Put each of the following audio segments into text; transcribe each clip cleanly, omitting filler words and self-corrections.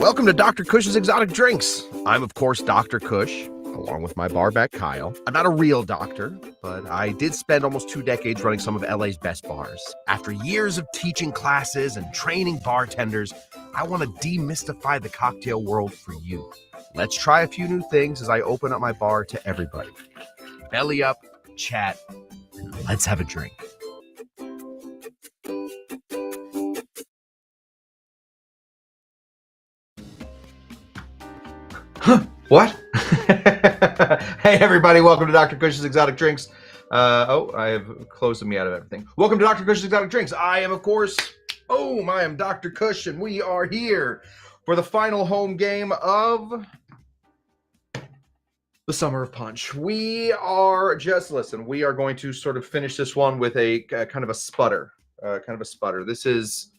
Welcome to Dr. Kush's Exotic Drinks. I'm, of course, Dr. Kush, along with my barback Kyle. I'm not a real doctor, but I did spend almost 2 decades running some of LA's best bars. After years of teaching classes and training bartenders, I want to demystify the cocktail world for you. Let's try a few new things as I open up my bar to everybody. Belly up, chat, and let's have a drink. What? Hey, everybody. Welcome to Dr. Kush's Exotic Drinks. I have closed me out of everything. Welcome to Dr. Kush's Exotic Drinks. I am, of course, I am Dr. Kush, and we are here for the final home game of the Summer of Punch. We are we are going to sort of finish this one with a kind of a sputter. This is...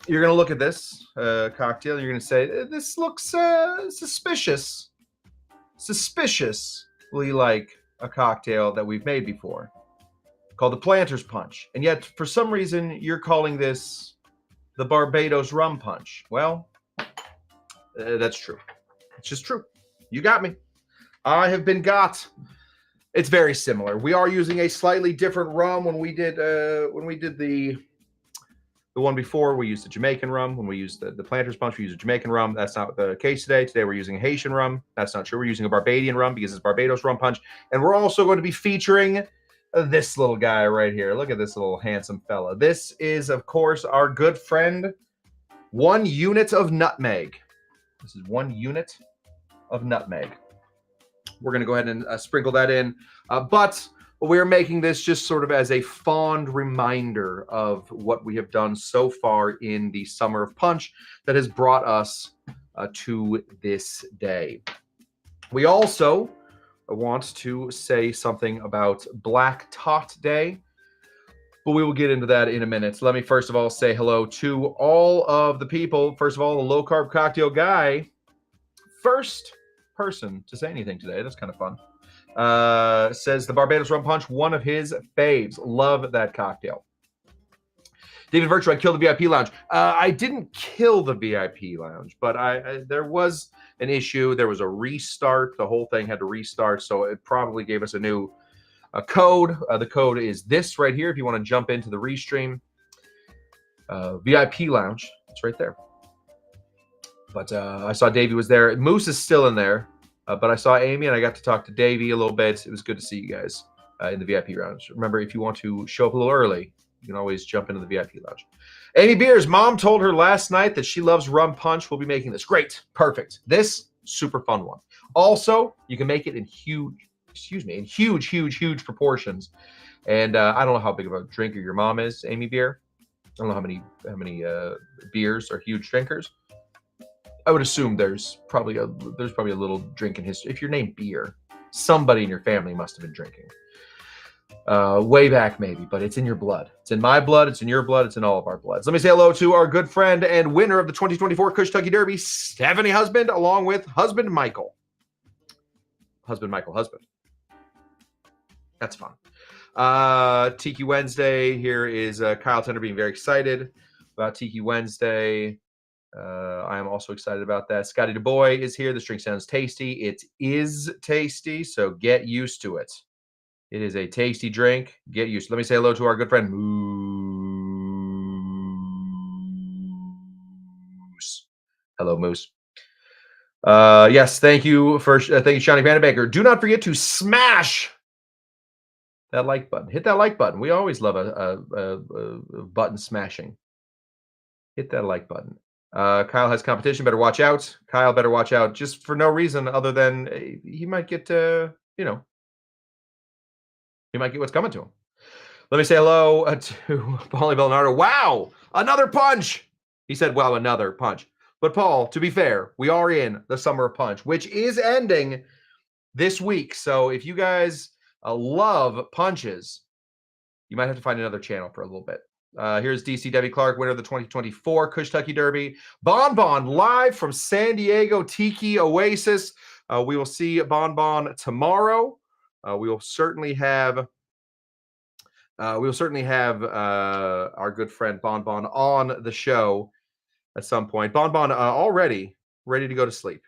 You're going to look at this cocktail, and you're going to say, this looks suspiciously like a cocktail that we've made before, called the Planter's Punch. And yet, for some reason, you're calling this the Barbados Rum Punch. Well, that's true. It's just true. You got me. I have been got. It's very similar. We are using a slightly different rum. When we did the one before, we used the Jamaican rum. When we used the Planter's Punch, we used a Jamaican rum. That's not the case today. Today, we're using a Haitian rum. That's not true. We're using a Barbadian rum because it's Barbados Rum Punch. And we're also going to be featuring this little guy right here. Look at this little handsome fella. This is, of course, our good friend, 1 unit of nutmeg. This is 1 unit of nutmeg. We're going to go ahead and sprinkle that in. But we're making this just sort of as a fond reminder of what we have done so far in the Summer of Punch that has brought us to this day. We also want to say something about Black Tot Day, but we will get into that in a minute. So let me first of all say hello to all of the people. First of all, the low-carb cocktail guy. First person to say anything today. That's kind of fun. Says the Barbados Rum Punch, one of his faves. Love that cocktail. David Virtue, I killed the VIP lounge. I didn't kill the VIP lounge, but there was an issue. There was a restart. The whole thing had to restart, so it probably gave us a new code. The code is this right here if you want to jump into the restream. VIP lounge. It's right there. But I saw Davey was there. Moose is still in there. But I saw Amy, and I got to talk to Davey a little bit. It was good to see you guys in the VIP lounge. Remember, if you want to show up a little early, you can always jump into the VIP lounge. Amy Beers, mom told her last night that she loves rum punch. We'll be making this. Great. Perfect. This, super fun one. Also, you can make it in huge proportions. And I don't know how big of a drinker your mom is, Amy Beer. I don't know how many beers are huge drinkers. I would assume there's probably a little drinking history. If you're named Beer, somebody in your family must have been drinking. Way back maybe, but it's in your blood. It's in my blood, it's in your blood, it's in all of our bloods. Let me say hello to our good friend and winner of the 2024 Kush-Tucky Derby, Stephanie Husband, along with husband Michael. Husband. That's fun. Tiki Wednesday. Here is Kyle Tender being very excited about Tiki Wednesday. I am also excited about that. Scotty DeBoy is here. This drink sounds tasty. It is tasty, so get used to it. It is a tasty drink. Get used to it. Let me say hello to our good friend Moose. Hello, Moose. Yes, thank you, Shawnee Vanderbaker. Do not forget to smash that like button. Hit that like button. We always love a button smashing. Hit that like button. Kyle has competition. Better watch out. Kyle better watch out just for no reason other than he might get, he might get what's coming to him. Let me say hello to Paulie Bellinardo. Wow, another punch. He said, wow, another punch. But Paul, to be fair, we are in the Summer of Punch, which is ending this week. So if you guys love punches, you might have to find another channel for a little bit. Here's DC Debbie Clark, winner of the 2024 Kush-Tucky Derby. Bon Bon live from San Diego Tiki Oasis. We will see Bon Bon tomorrow. We will certainly have our good friend Bon Bon on the show at some point. Bon already ready to go to sleep.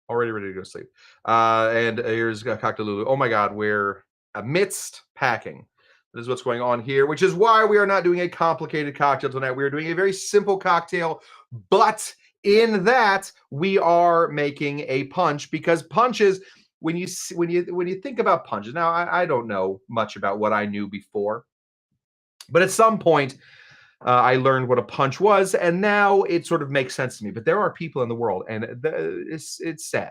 Already ready to go to sleep. And here's Cocktalulu. Oh my God, we're amidst packing. This is what's going on here, which is why we are not doing a complicated cocktail tonight. We are doing a very simple cocktail, but in that we are making a punch, because punches, when you think about punches, now I don't know much about what I knew before, but at some point I learned what a punch was, and now it sort of makes sense to me. But there are people in the world, and it's sad.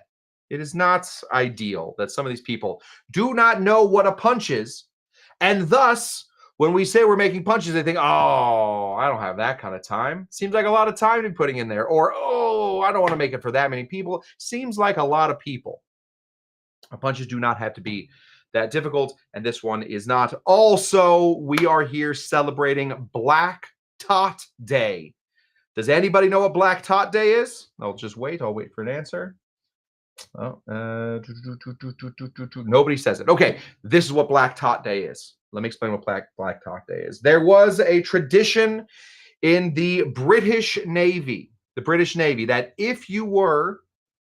It is not ideal that some of these people do not know what a punch is, and thus, when we say we're making punches, they think, oh, I don't have that kind of time. Seems like a lot of time to be putting in there. Or, oh, I don't want to make it for that many people. Seems like a lot of people. Punches do not have to be that difficult, and this one is not. Also, we are here celebrating Black TOT Day. Does anybody know what Black TOT Day is? I'll just wait. I'll wait for an answer. Oh, nobody says it. Okay, this is what Black TOT Day is. Let me explain what Black TOT Day is. There was a tradition in the British Navy, that if you were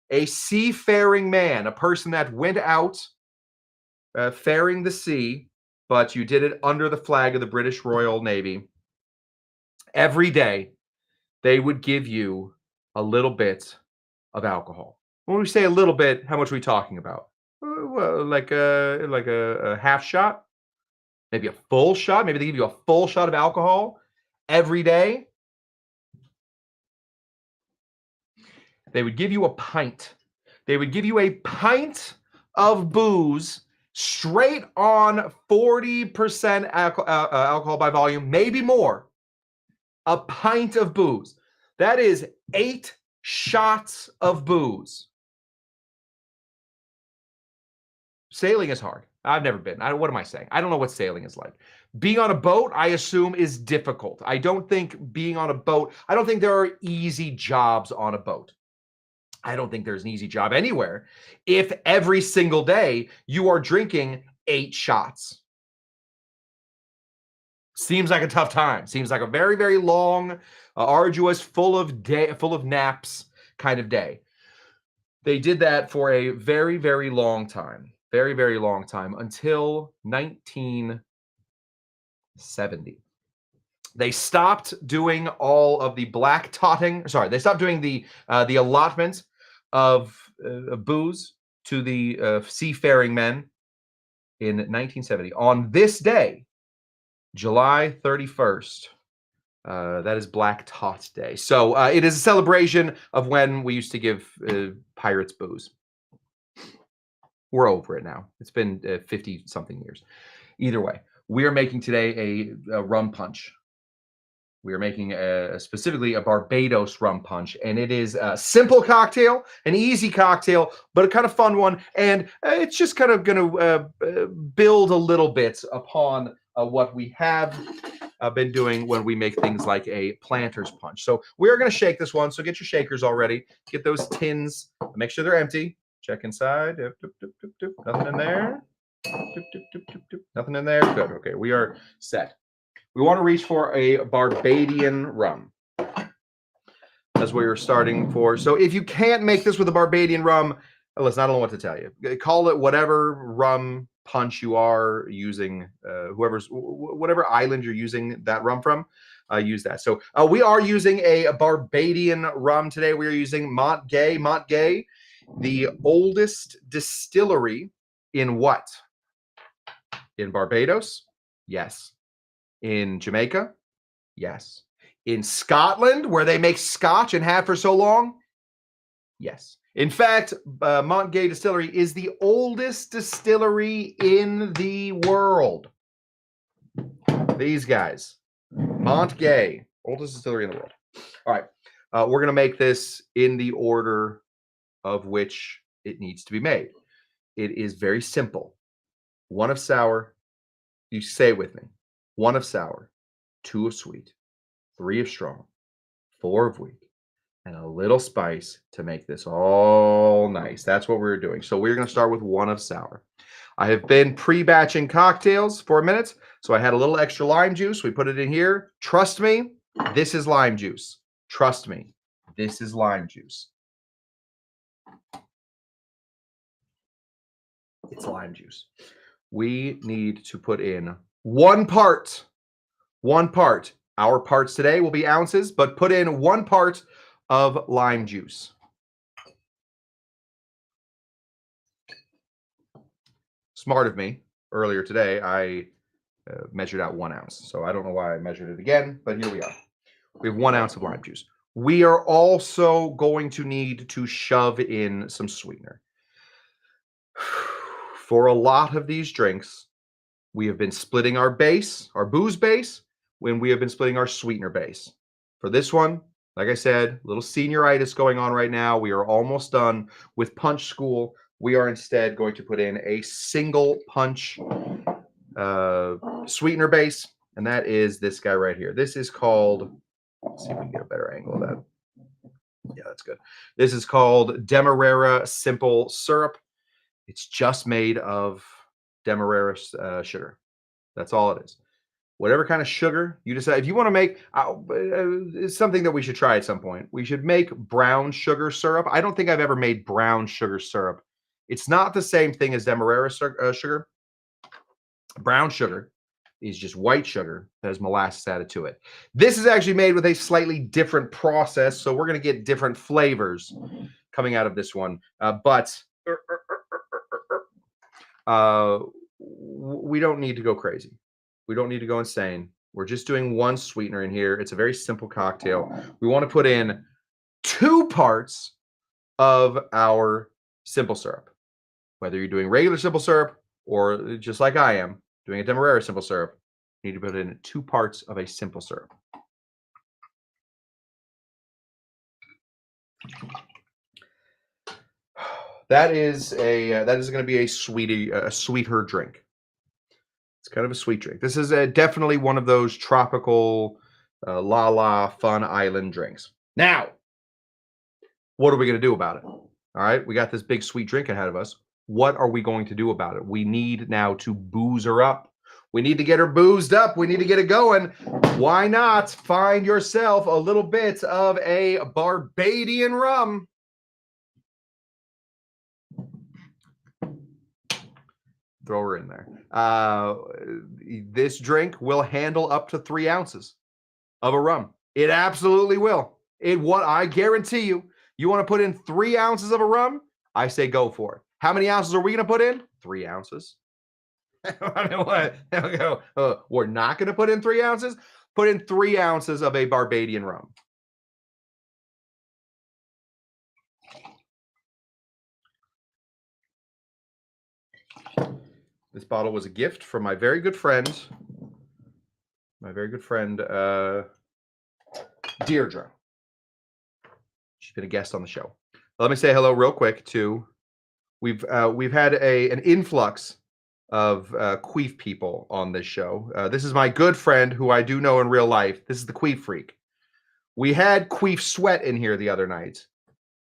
a seafaring man, a person that went out faring the sea, but you did it under the flag of the British Royal Navy, every day they would give you a little bit of alcohol. When we say a little bit, how much are we talking about? Well, like a half shot, maybe a full shot. Maybe they give you a full shot of alcohol every day. They would give you a pint. They would give you a pint of booze straight on 40% alcohol by volume, maybe more. A pint of booze. That is 8 shots of booze. Sailing is hard. I've never been. What am I saying? I don't know what sailing is like. Being on a boat, I assume, is difficult. I don't think being on a boat, I don't think there are easy jobs on a boat. I don't think there's an easy job anywhere if every single day you are drinking 8 shots. Seems like a tough time. Seems like a very, very long, arduous, full of naps kind of day. They did that for a very, very long time. Very, very long time, until 1970. They stopped doing all of the black totting. Sorry, they stopped doing the allotment of booze to the seafaring men in 1970. On this day, July 31st, that is Black TOT Day. So it is a celebration of when we used to give pirates booze. We're over it now. It's been 50-something years. Either way, we are making today a rum punch. We are making specifically a Barbados rum punch, and it is a simple cocktail, an easy cocktail, but a kind of fun one, and it's just kind of going to build a little bit upon what we have been doing when we make things like a planter's punch. So we're going to shake this one, so get your shakers already. Get those tins, make sure they're empty. Check inside. Nothing in there. Nothing in there. Good. Okay, we are set. We want to reach for a Barbadian rum. That's what you're starting for. So if you can't make this with a Barbadian rum, listen, I don't know what to tell you. Call it whatever rum punch you are using, whatever island you're using that rum from, use that. So we are using a Barbadian rum today. We are using Mont Gay. Mont Gay, the oldest distillery in what? In Barbados? Yes. In Jamaica? Yes. In Scotland, where they make scotch and have for so long? Yes. In fact, Mont Gay Distillery is the oldest distillery in the world. These guys. Mont Gay, oldest distillery in the world. All right. We're going to make this in the order of which it needs to be made. It is very simple. 1 of sour. You say it with me. 1 of sour, 2 of sweet, 3 of strong, 4 of weak, and a little spice to make this all nice. That's what we're doing. So we're going to start with 1 of sour. I have been pre-batching cocktails for a minute, so I had a little extra lime juice. We put it in here. Trust me, This is lime juice. Trust me, this is lime juice. It's lime juice. We need to put in 1 part. 1 part. Our parts today will be ounces, but put in 1 part of lime juice. Smart of me. Earlier today, I measured out 1 ounce. So I don't know why I measured it again, but here we are. We have 1 ounce of lime juice. We are also going to need to shove in some sweetener. For a lot of these drinks, we have been splitting our base, our booze base, when we have been splitting our sweetener base. For this one, like I said, a little senioritis going on right now. We are almost done with punch school. We are instead going to put in a single punch sweetener base, and that is this guy right here. This is called, let's see if we can get a better angle of that. Yeah, that's good. This is called Demerara Simple Syrup. It's just made of Demerara sugar. That's all it is. Whatever kind of sugar you decide. If you want to make, it's something that we should try at some point. We should make brown sugar syrup. I don't think I've ever made brown sugar syrup. It's not the same thing as Demerara sugar. Brown sugar is just white sugar that has molasses added to it. This is actually made with a slightly different process, so we're going to get different flavors coming out of this one. But we don't need to go crazy. We don't need to go insane. We're just doing 1 sweetener in here. It's a very simple cocktail. We want to put in 2 parts of our simple syrup. Whether you're doing regular simple syrup or just like I am, doing a Demerara simple syrup, you need to put in 2 parts of a simple syrup. That is going to be a sweeter drink. It's kind of a sweet drink. This is definitely one of those tropical, la fun island drinks. Now, what are we going to do about it? All right, we got this big sweet drink ahead of us. What are we going to do about it? We need now to booze her up. We need to get her boozed up. We need to get it going. Why not find yourself a little bit of a Barbadian rum? Throw her in there. This drink will handle up to 3 ounces of a rum. It absolutely will. I guarantee you, you want to put in 3 ounces of a rum? I say go for it. How many ounces are we going to put in? 3 ounces. We're not going to put in 3 ounces? Put in 3 ounces of a Barbadian rum. This bottle was a gift from my very good friend, Deirdre. She's been a guest on the show. Let me say hello real quick to, we've had an influx of queef people on this show. This is my good friend who I do know in real life. This is the Queef Freak. We had Queef Sweat in here the other night,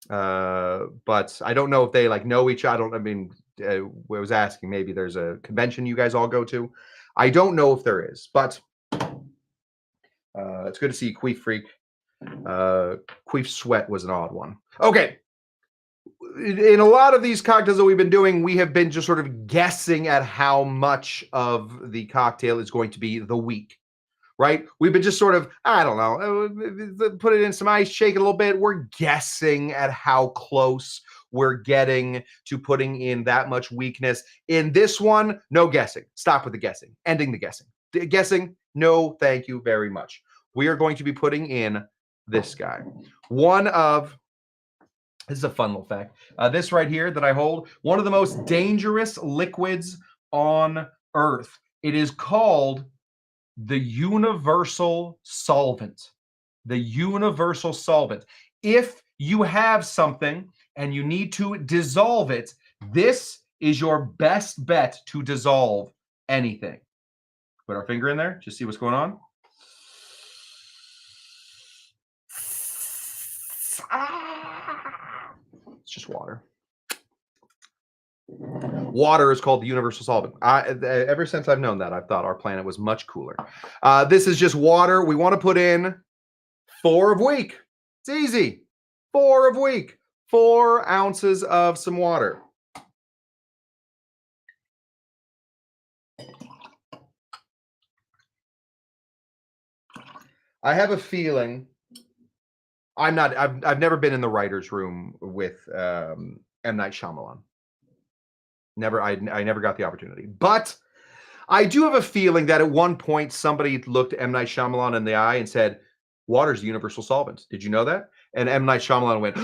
but I don't know if they know each other. I was asking, maybe there's a convention you guys all go to. I don't know if there is, but it's good to see Queef Freak. Queef Sweat was an odd one. Okay. In a lot of these cocktails that we've been doing, we have been just sort of guessing at how much of the cocktail is going to be the weak, right? We've been just sort of, I don't know, put it in some ice, shake it a little bit. We're guessing at how close we're getting to putting in that much weakness. In this one, no guessing. Stop with the guessing. Ending the guessing. Guessing, no thank you very much. We are going to be putting in this guy. This is a fun little fact. This right here that I hold, one of the most dangerous liquids on Earth. It is called the universal solvent. The universal solvent. If you have something and you need to dissolve it, this is your best bet to dissolve anything. Put our finger in there, just see what's going on. It's just water. Water is called the universal solvent. Ever since I've known that, I've thought our planet was much cooler. This is just water. We want to put in 4 of weak. It's easy. 4 of weak. 4 ounces of some water. I have a feeling I've never been in the writer's room with M. Night Shyamalan. I never got the opportunity. But I do have a feeling that at one point somebody looked M. Night Shyamalan in the eye and said, water's the universal solvent. Did you know that? And M. Night Shyamalan went,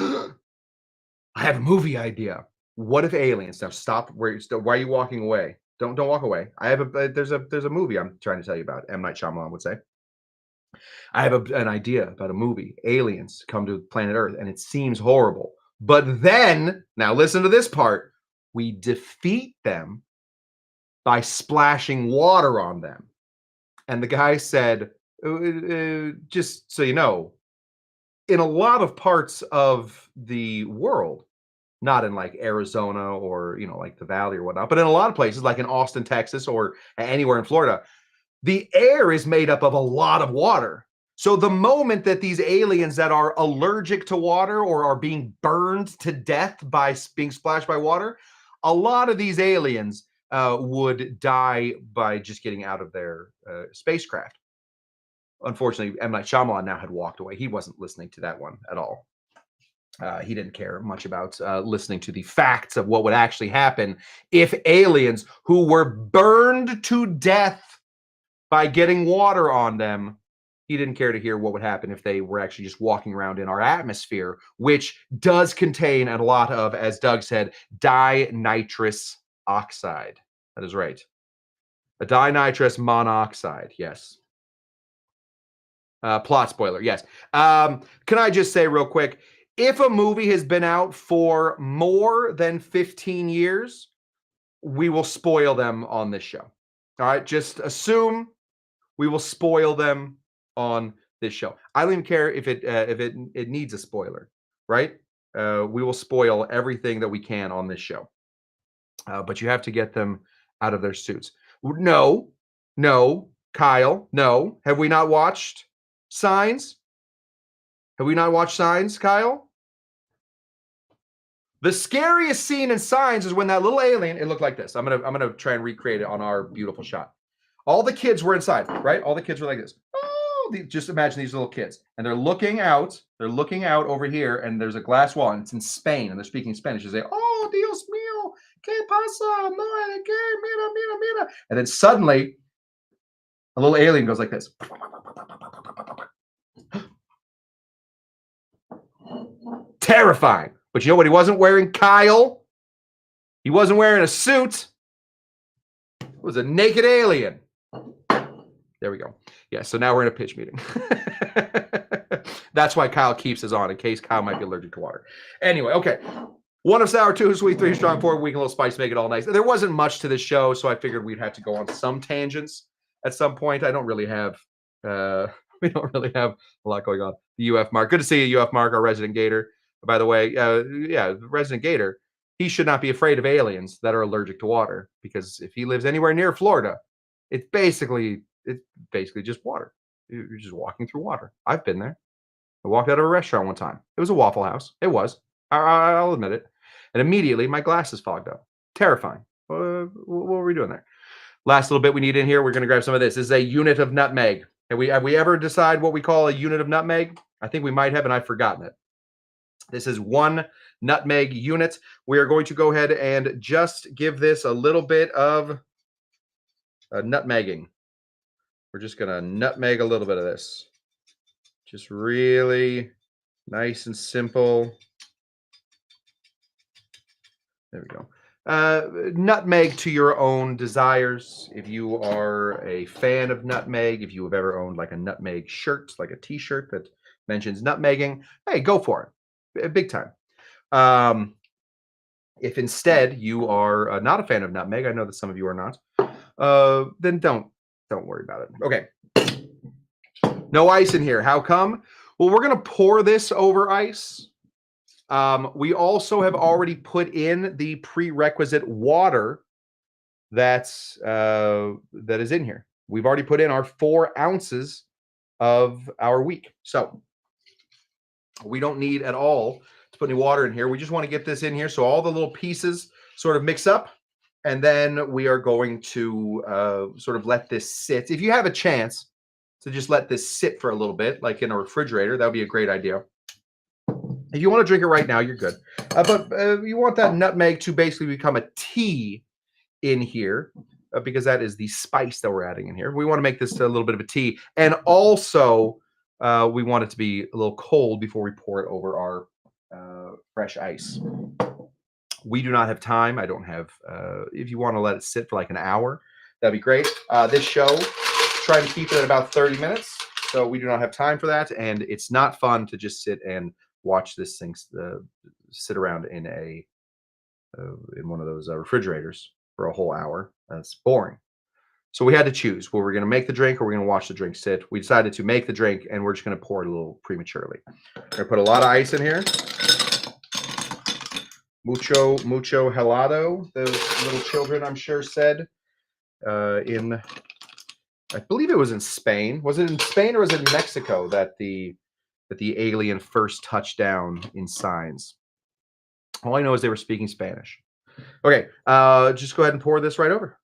I have a movie idea. What if aliens? Now stop. Why are you walking away? Don't walk away. I have there's a movie I'm trying to tell you about. M. Night Shyamalan would say. I have an idea about a movie. Aliens come to planet Earth, and it seems horrible. But then, now listen to this part. We defeat them by splashing water on them. And the guy said, just so you know, in a lot of parts of the world, not in like Arizona or, like the Valley or whatnot, but in a lot of places, like in Austin, Texas, or anywhere in Florida, the air is made up of a lot of water. So the moment that these aliens that are allergic to water or are being burned to death by being splashed by water, a lot of these aliens would die by just getting out of their spacecraft. Unfortunately, M. Night Shyamalan now had walked away. He wasn't listening to that one at all. He didn't care much about listening to the facts of what would actually happen if aliens who were burned to death by getting water on them, he didn't care to hear what would happen if they were actually just walking around in our atmosphere, which does contain a lot of, as Doug said, dinitrous oxide. That is right. A dinitrous monoxide, yes. Plot spoiler, yes. Can I just say real quick, if a movie has been out for more than 15 years, we will spoil them on this show. All right, just assume we will spoil them on this show. I don't even care if it needs a spoiler, right? We will spoil everything that we can on this show. But you have to get them out of their suits. No, Kyle, no. Have we not watched Signs? Have we not watched Signs, Kyle? The scariest scene in Signs is when that little alien, it looked like this. I'm gonna try and recreate it on our beautiful shot. All the kids were inside, right? All the kids were like this. Oh, just imagine these little kids. And they're looking out. They're looking out over here, and there's a glass wall, and it's in Spain, and they're speaking Spanish. They say, oh, Dios mío, ¿qué pasa? No, ¿qué? Mira, mira, mira. And then suddenly, a little alien goes like this. Terrifying. But you know what he wasn't wearing, Kyle? He wasn't wearing a suit. It was a naked alien. There we go. Yeah, so now we're in a pitch meeting. That's why Kyle keeps his on, in case Kyle might be allergic to water. Anyway, okay. 1 of sour, 2 of sweet, 3 strong, 4 weak, a little spice, make it all nice. There wasn't much to this show, so I figured we'd have to go on some tangents at some point. I don't really have, we don't really have a lot going on. The UF Mark. Good to see you, UF Mark, our resident gator. By the way, yeah, resident gator. He should not be afraid of aliens that are allergic to water, because if he lives anywhere near Florida, it's basically just water. You're just walking through water. I've been there. I walked out of a restaurant one time. It was a Waffle House. It was. I'll admit it. And immediately my glasses fogged up. Terrifying. What were we doing there? Last little bit we need in here. We're going to grab some of this. This is a unit of nutmeg. Have we ever decide what we call a unit of nutmeg? I think we might have, and I've forgotten it. This is 1 nutmeg unit. We are going to go ahead and just give this a little bit of nutmegging. We're just going to nutmeg a little bit of this. Just really nice and simple. There we go. Nutmeg to your own desires. If you are a fan of nutmeg, if you have ever owned like a nutmeg shirt, like a t-shirt that mentions nutmegging, hey, go for it. Big time. If instead you are not a fan of nutmeg, I know that some of you are not, then don't worry about it. Okay. No ice in here. How come? Well, we're going to pour this over ice. We also have already put in the prerequisite water that is in here. We've already put in our 4 ounces of our week. So We don't need at all to put any water in here. We just want to get this in here so all the little pieces sort of mix up. And then we are going to sort of let this sit. If you have a chance to just let this sit for a little bit, like in a refrigerator, that would be a great idea. If you want to drink it right now, you're good. But you want that nutmeg to basically become a tea in here because that is the spice that we're adding in here. We want to make this a little bit of a tea. And also, we want it to be a little cold before we pour it over our fresh ice. We do not have time. I don't have, if you want to let it sit for like an hour, that'd be great. This show, try to keep it at about 30 minutes. So we do not have time for that. And it's not fun to just sit and watch this thing sit around in one of those refrigerators for a whole hour. That's boring. So we had to choose where we're going to make the drink or we're going to watch the drink sit. We decided to make the drink and we're just going to pour it a little prematurely. We're going to put a lot of ice in here. Mucho helado, those little children, I'm sure, said I believe it was in Spain. Was it in Spain or was it in Mexico that the alien first touched down in signs? All I know is they were speaking Spanish. Okay, just go ahead and pour this right over.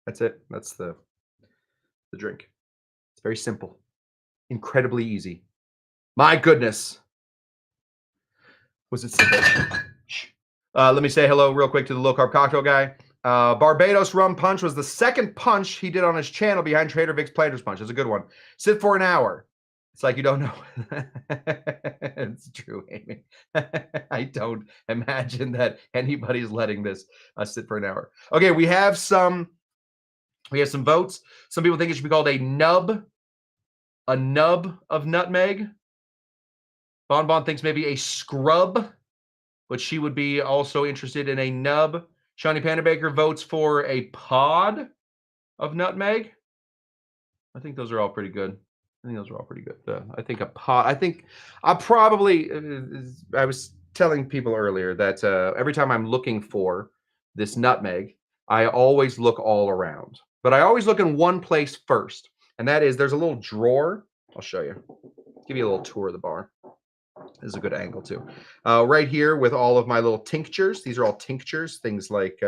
That's it. That's the drink. It's very simple, incredibly easy. My goodness. Was it simple? Let me say hello real quick to the low carb cocktail guy. Barbados rum punch was the second punch he did on his channel behind Trader Vic's Planters Punch. It's a good one. Sit for an hour. It's like you don't know. It's true, Amy. I don't imagine that anybody's letting this sit for an hour. Okay, we have some votes. Some people think it should be called a nub of nutmeg. Bon thinks maybe a scrub, but she would be also interested in a nub. Shawnee Panda Baker votes for a pod of nutmeg. I think those are all pretty good. I think a pod. I think I probably. I was telling people earlier that every time I'm looking for this nutmeg, I always look all around. But I always look in one place first, and that is there's a little drawer. I'll show you. Give you a little tour of the bar. This is a good angle too. Right here with all of my little tinctures. These are all tinctures, things like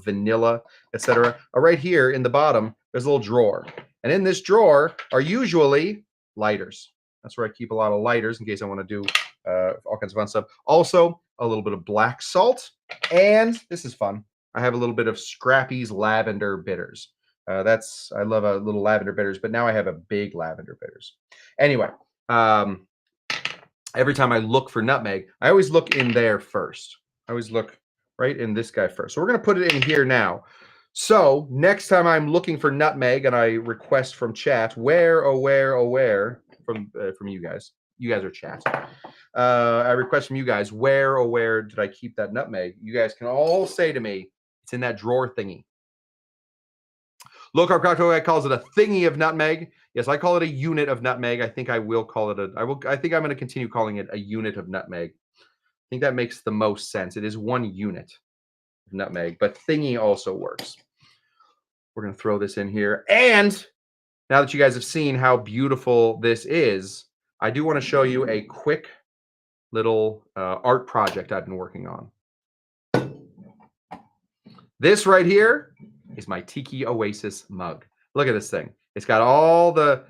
vanilla, etc. Right here in the bottom, there's a little drawer. And in this drawer are usually lighters. That's where I keep a lot of lighters in case I want to do all kinds of fun stuff. Also, a little bit of black salt. And this is fun. I have a little bit of Scrappy's lavender bitters. I love a little lavender bitters, but now I have a big lavender bitters. Anyway, every time I look for nutmeg, I always look in there first. I always look right in this guy first. So we're going to put it in here now. So next time I'm looking for nutmeg and I request from chat, where from you guys. You guys are chat. I request from you guys, where did I keep that nutmeg? You guys can all say to me, it's in that drawer thingy. Low carb cocktail guy calls it a thingy of nutmeg. Yes, I call it a unit of nutmeg. I think I will call it I think I'm going to continue calling it a unit of nutmeg. I think that makes the most sense. It is one unit of nutmeg, but thingy also works. We're going to throw this in here. And now that you guys have seen how beautiful this is, I do want to show you a quick little art project I've been working on. This right here is my Tiki Oasis mug. Look at this thing. It's got all the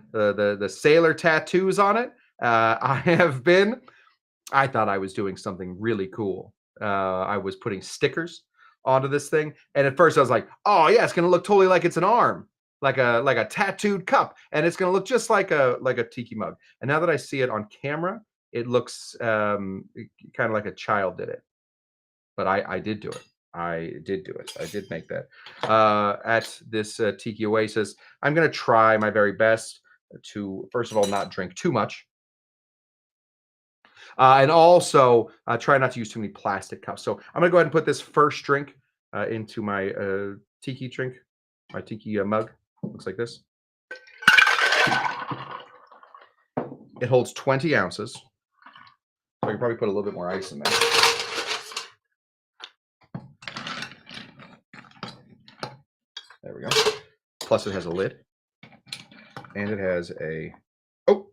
sailor tattoos on it. I thought I was doing something really cool. I was putting stickers onto this thing. And at first I was like, oh yeah, it's going to look totally like it's an arm, like a tattooed cup. And it's going to look just like a tiki mug. And now that I see it on camera, it looks kind of like a child did it. But I did do it. I did do it. I did make that. At this Tiki Oasis, I'm going to try my very best to, first of all, not drink too much. And also try not to use too many plastic cups. So I'm going to go ahead and put this first drink into my Tiki drink, my Tiki mug. Looks like this. It holds 20 ounces. So I could probably put a little bit more ice in there. There we go. Plus it has a lid. And it has a, oh.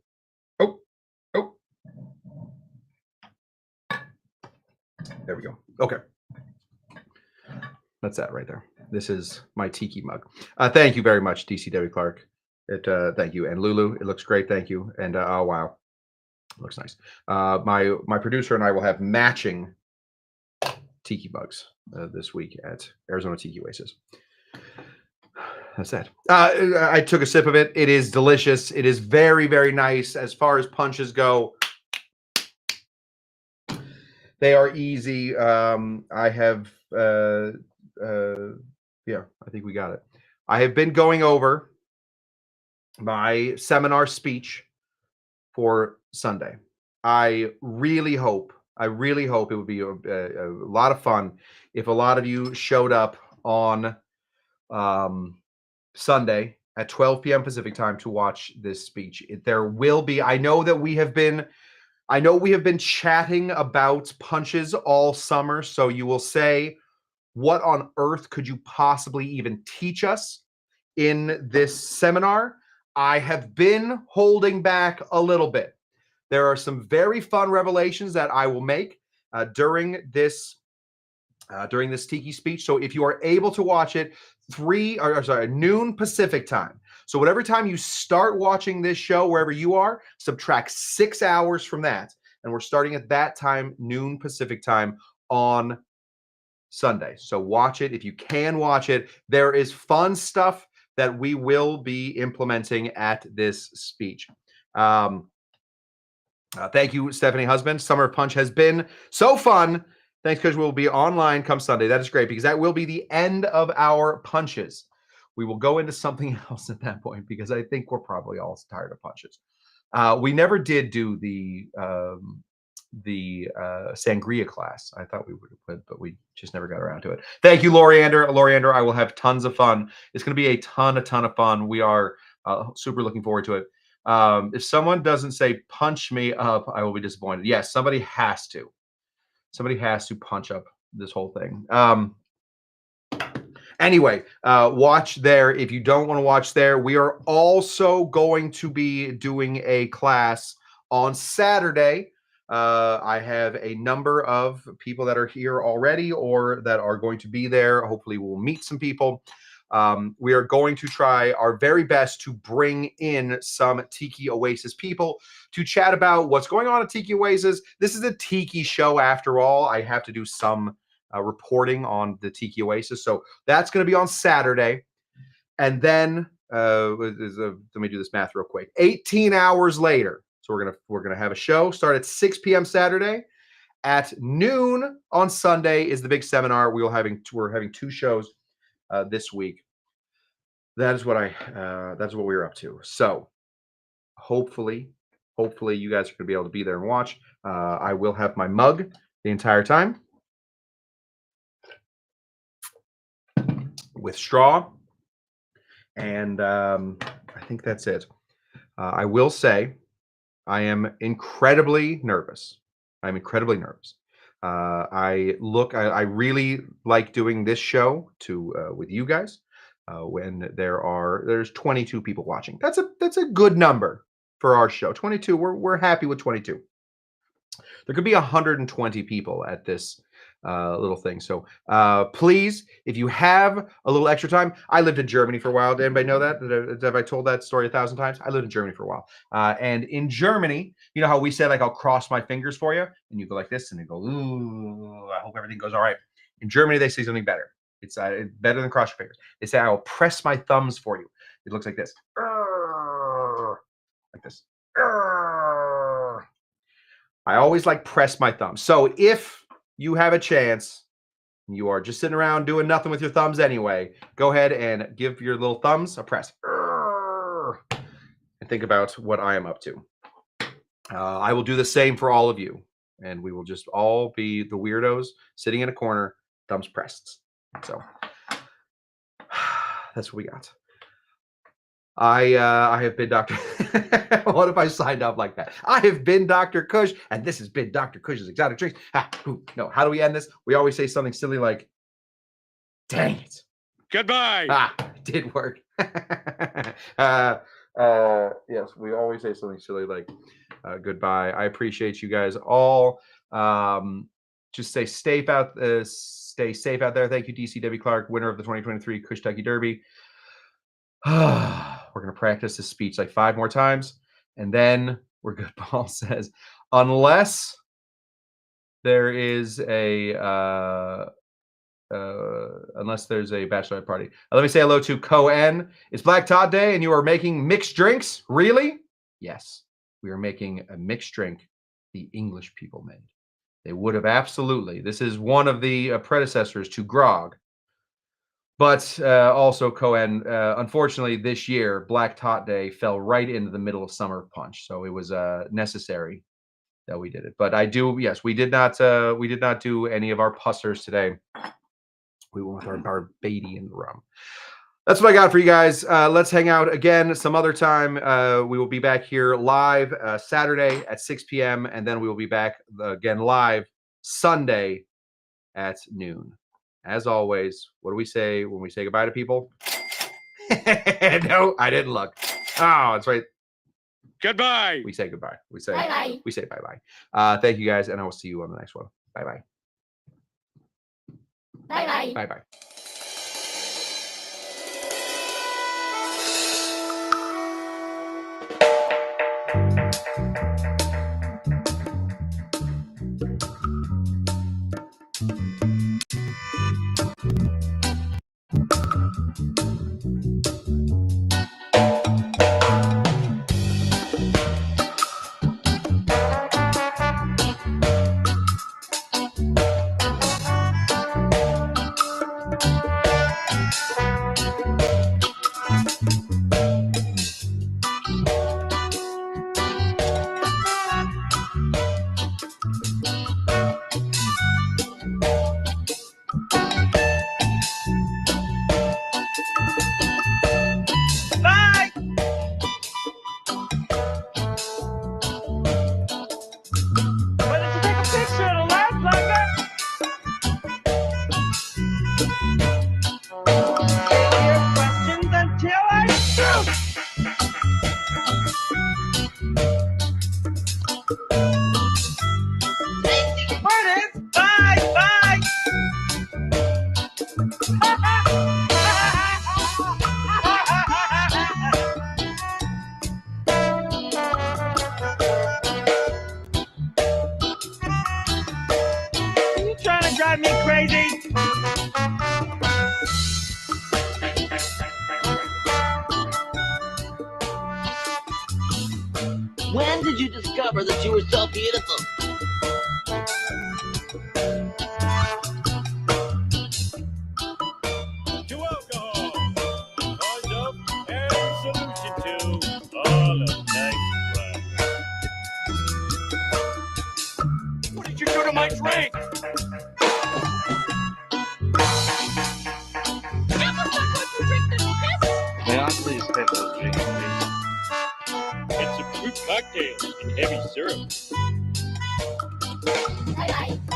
There we go. Okay. That's that right there. This is my tiki mug. Thank you very much, DCW Clark. Thank you. And Lulu, it looks great. Thank you. And oh, wow. It looks nice. My producer and I will have matching tiki mugs this week at Arizona Tiki Oasis. That's that. I took a sip of it. It is delicious. It is very, very nice. As far as punches go, they are easy. I have, yeah, I think we got it. I have been going over my seminar speech for Sunday. I really hope it would be a lot of fun if a lot of you showed up on Sunday at 12 p.m. Pacific time to watch this speech. There will be, I know we have been chatting about punches all summer. So you will say, what on earth could you possibly even teach us in this seminar? I have been holding back a little bit. There are some very fun revelations that I will make during this Tiki speech. So if you are able to watch it noon Pacific time. So whatever time you start watching this show, wherever you are, subtract 6 hours from that. And we're starting at that time, noon Pacific time on Sunday. So watch it if you can watch it. There is fun stuff that we will be implementing at this speech. Thank you, Stephanie Husband. Summer Punch has been so fun. Thanks, because we'll be online come Sunday. That is great because that will be the end of our punches. We will go into something else at that point because I think we're probably all tired of punches. We never did do the sangria class. I thought we would have, but we just never got around to it. Thank you, Loriander. Loriander, I will have tons of fun. It's going to be a ton of fun. We are super looking forward to it. If someone doesn't say punch me up, I will be disappointed. Yes, somebody has to. Somebody has to punch up this whole thing. Anyway, watch there. If you don't want to watch there, we are also going to be doing a class on Saturday. I have a number of people that are here already or that are going to be there. Hopefully we'll meet some people. We are going to try our very best to bring in some Tiki Oasis people to chat about what's going on at Tiki Oasis. This is a Tiki show after all. I have to do some reporting on the Tiki Oasis. So that's going to be on Saturday. And then, let me do this math real quick. 18 hours later. So we're gonna have a show start at 6 p.m. Saturday. At noon on Sunday is the big seminar. We're having 2 shows this week. That is what that's what we're up to. So hopefully you guys are gonna be able to be there and watch. I will have my mug the entire time with straw, and I think that's it. I will say I am incredibly nervous. I'm incredibly nervous. I really like doing this show with you guys when there's 22 people watching. That's a good number for our show. 22. We're happy with 22. There could be 120 people at this little thing. So please, if you have a little extra time, I lived in Germany for a while. Did anybody know that? Have I told that story 1,000 times? I lived in Germany for a while. And in Germany, you know how we say, like, I'll cross my fingers for you? And you go like this, and you go, ooh, I hope everything goes all right. In Germany, they say something better. It's better than cross your fingers. They say, I will press my thumbs for you. It looks like this. Like this. I always like press my thumbs. So if you have a chance, you are just sitting around doing nothing with your thumbs anyway, go ahead and give your little thumbs a press. And think about what I am up to. I will do the same for all of you. And we will just all be the weirdos sitting in a corner, thumbs pressed. So that's what we got. I have been Dr. What if I signed up like that? I have been Dr. Kush, and this has been Dr. Kush's Exotic Drinks. No, how do we end this? We always say something silly like, dang it. Goodbye. It did work. Yes, we always say something silly like goodbye. I appreciate you guys all. Just stay safe out there. Thank you, DCW Clark, winner of the 2023 Kushtucky Derby. We're going to practice this speech like 5 more times, and then we're good. Paul says, unless there is unless there's a bachelorette party. Let me say hello to Cohen. It's Black Todd Day, and you are making mixed drinks? Really? Yes, we are making a mixed drink the English people made. They would have absolutely. This is one of the predecessors to grog. But also, Cohen, unfortunately, this year, Black Tot Day fell right into the middle of Summer Punch, so it was necessary that we did it. But yes, we did not do any of our pussers today. We went with our Barbadian rum. That's what I got for you guys. Let's hang out again some other time. We will be back here live Saturday at 6 p.m. and then we will be back again live Sunday at noon. As always, what do we say when we say goodbye to people? No, I didn't look. Oh, that's right. Goodbye. We say goodbye. We say bye-bye. We say bye-bye. Thank you guys, and I will see you on the next one. Bye-bye. Bye-bye. Bye-bye. Drive me crazy. When did you discover that you were so beautiful? To alcohol, cause of and solution to all of life's problems. What did you do to my drink? May I please have those drinks, please? It's a fruit cocktail in heavy syrup. Bye-bye.